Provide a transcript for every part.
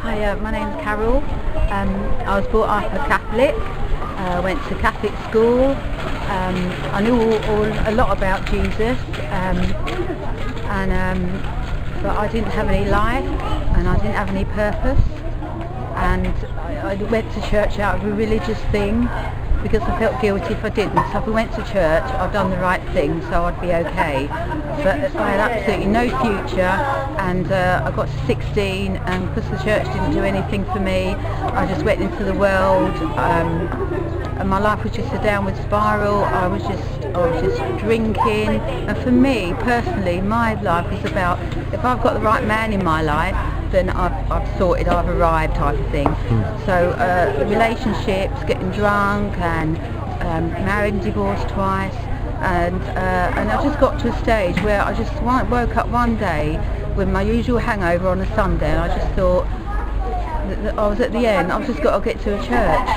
Hi, my name's Carol. I was brought up a Catholic, went to Catholic school. I knew a lot about Jesus, but I didn't have any life and I didn't have any purpose, and I went to church out of a religious thing because I felt guilty if I didn't. So if I went to church, I've done the right thing, so I'd be okay. But I had absolutely no future, and I got to 16, and because the church didn't do anything for me, I just went into the world, and my life was just a downward spiral. I was just drinking, and for me personally, my life was about, if I've got the right man in my life, then I've sorted, I've arrived, type of thing. So relationships, getting drunk, and married and divorced twice, and I just got to a stage where I just woke up one day with my usual hangover on a Sunday, and I just thought that I was at the end. I've just got to get to a church.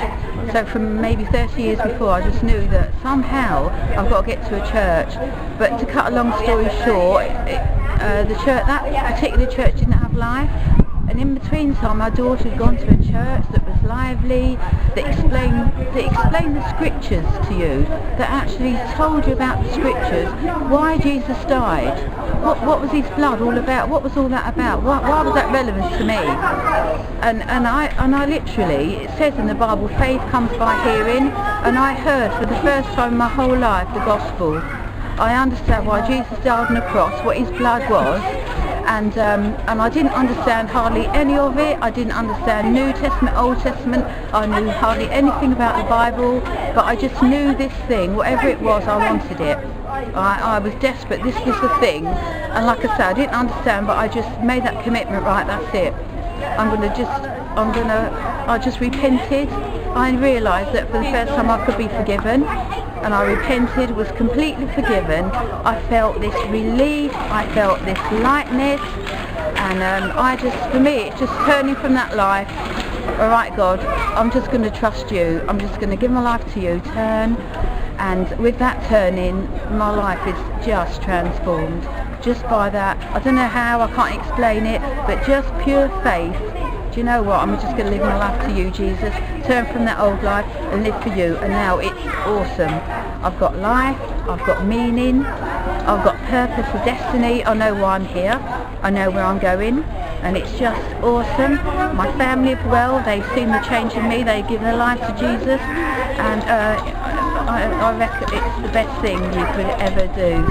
So from maybe 30 years before, I just knew that somehow I've got to get to a church. But to cut a long story short, that particular church didn't have life, and in between time my daughter had gone to a church that was lively, that explained the scriptures to you, that actually told you about the scriptures, why Jesus died, what was his blood all about, what was all that about, why was that relevant to me, and I literally, it says in the Bible, faith comes by hearing, and I heard for the first time in my whole life the gospel. I understand why Jesus died on the cross, what his blood was, and I didn't understand hardly any of it. I didn't understand New Testament, Old Testament. I knew hardly anything about the Bible, but I just knew this thing, whatever it was, I wanted it. I was desperate, this was the thing, and like I said, I didn't understand, but I just made that commitment, right, that's it. I just repented. I realised that for the first time I could be forgiven, and I repented, was completely forgiven. I felt this relief, I felt this lightness, and for me, it's just turning from that life. Alright God, I'm just going to trust you, I'm just going to give my life to you, turn, and with that turning, my life is just transformed. Just by that, I don't know how, I can't explain it, but just pure faith. Do you know what, I'm just going to live my life to you, Jesus, turn from that old life and live for you, and now it's awesome. I've got life, I've got meaning, I've got purpose and destiny, I know why I'm here, I know where I'm going, and it's just awesome. My family as well, they've seen the change in me, they've given their life to Jesus, and I reckon it's the best thing you could ever do,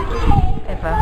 ever.